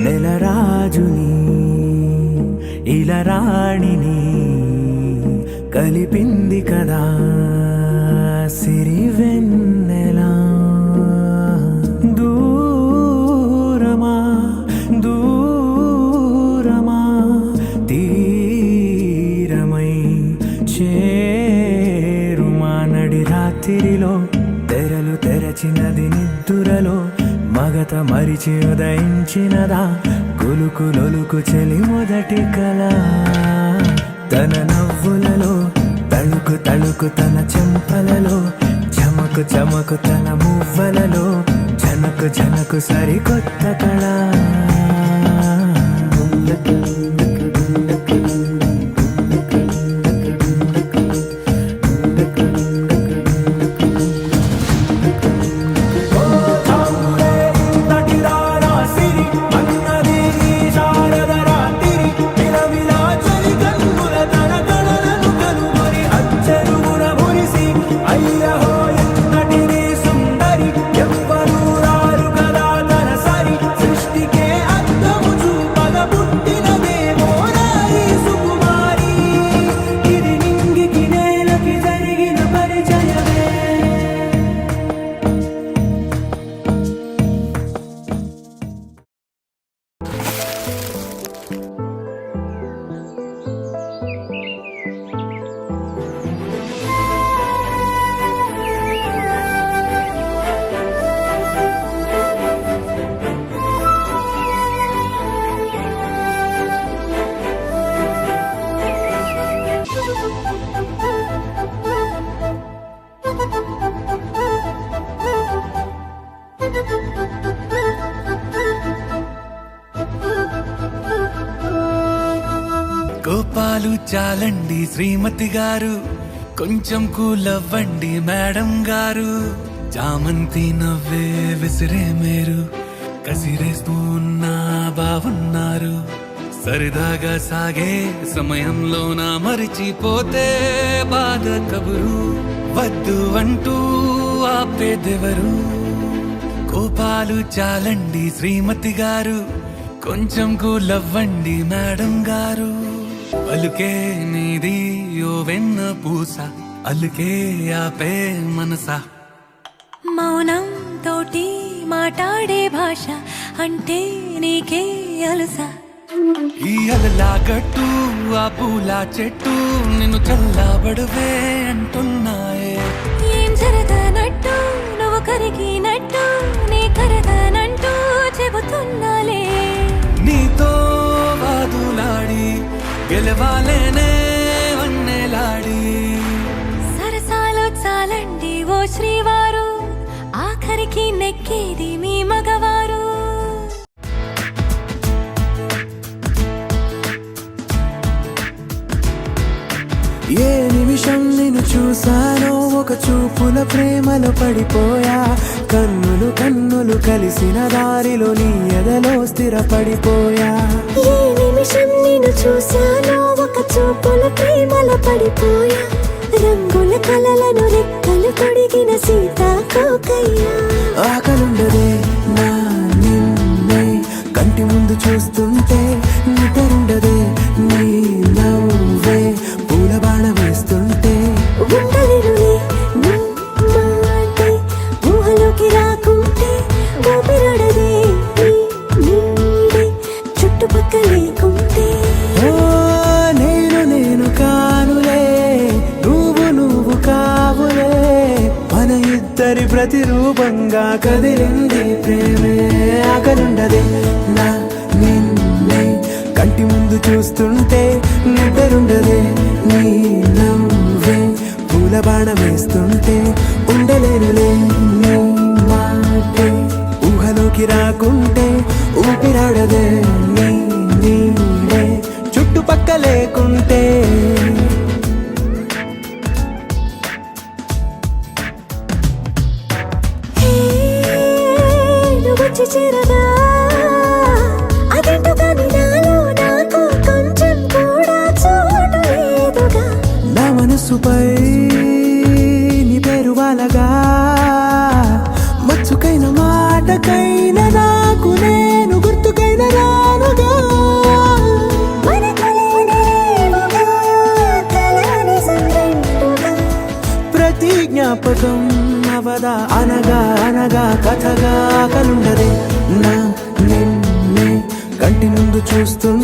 నెలరాజుని ఇలరాణిని కలిపింది కదా సిరివెన్నెలా. దూరమా దూరమా తీరమై చేరుమా నడి రాత్రిలో తెరలు తెరచినది నిద్దురలో మగత మరిచి ఉదయించినదా కులుకు లొలుకు చెలి మొదటి కళ. తన నవ్వులలో తళుకు తళుకు తన చెంపలలో చమకు చమకు తన మువ్వలలో జనకు జనకు సరికొత్త కళ. కోపాలు చాలండి శ్రీమతి గారు, కొంచెం కూలవ్వండి మేడం గారు. చామంతి నవ్వే విసిరే మీరు కసిరేస్తూ ఉన్నా బావున్నారు. సరదాగా సాగే సమయంలో నా మరిచిపోతే బాధ కబురు వద్దు అంటూ ఆపేదెవరు. కోపాలు చాలండి శ్రీమతి గారు, కొంచెం కూలవ్వండి మేడం గారు. అలుకే నీది ఓ వెన్న పూస, అలుకే ఆపే మనసా. మౌనం తోటి మాట్లాడే భాష అంటే నీకే అలుసా. ఈ అలలా గట్టు ఆ పూల చెట్టు నిన్ను చల్లబడువే అంటున్నాయే. ఏం జరగనట్టు నువ్వు కరిగినట్టు నీ కరగనంటూ చెబుతున్నాలే. నీతో వాదులాడి గెలవాలేనే వన్నెలాడి. సరసాలు చాలండి ఓ శ్రీవారు, ఆఖరికి నెక్కేది మీ మగవారు. ఏ నిమిషం నిన్ను చూసానో ఒక చూపుల ప్రేమలో పడిపోయా. కన్నులు కన్నులు కలిసిన దారిలో నీ ఎదలో స్థిరపడిపోయా. ఏ నిమిషం నిన్ను చూసానో ఒక చూపుల ప్రేమలో పడిపోయా. రంగుల కలలను రెక్కలు తొడిగిన సీతాకోకయ్యా. ఆకలుండదే నా నిన్నే కంటి ముందు చూస్తుంటే, నిద్రుండదే నీ నవ్వే పూల బాణ వేస్తుంటే. ఉండలేనులే నీ మాటే ఊహలోకి రాకుంటే, ఊపిరాడదే నీ నీడే చుట్టుపక్కల లేకుంటే. ఓ నేను నేను కానులే, నువ్వు నువ్వు కావులే, మన ఇద్దరి ప్రతిరూపంగా కదిలింది ప్రేమే. ఆకలుండదే నా నిన్నే కంటి ముందు చూస్తుంటే, నిద్రుండదే నీ నవ్వే పూల బాణ వేస్తుంటే. ఉండలేనులే నీ మాటే ఊహలోకి రాకుంటే, ఊపిరాడదే నీ నీడే చుట్టుపక్క లేకుంటే. వచ్చి చేరగా అదేంటో కానీ నాలో నాకు కొంచెం కూడా చోటు లేదు. మనసుపై నీ పేరు వాలగా మచ్చుకైన మాటకైన నాకు నేను గుర్తుకైన రానుగా మన కలనేవుగా, కలని సంగంటుగా. ప్రతి జ్ఞాపకం అవదా అనగా అనగా కథగా కలుండదే నా నిన్నే కంటి ముందు చూస్తున్నా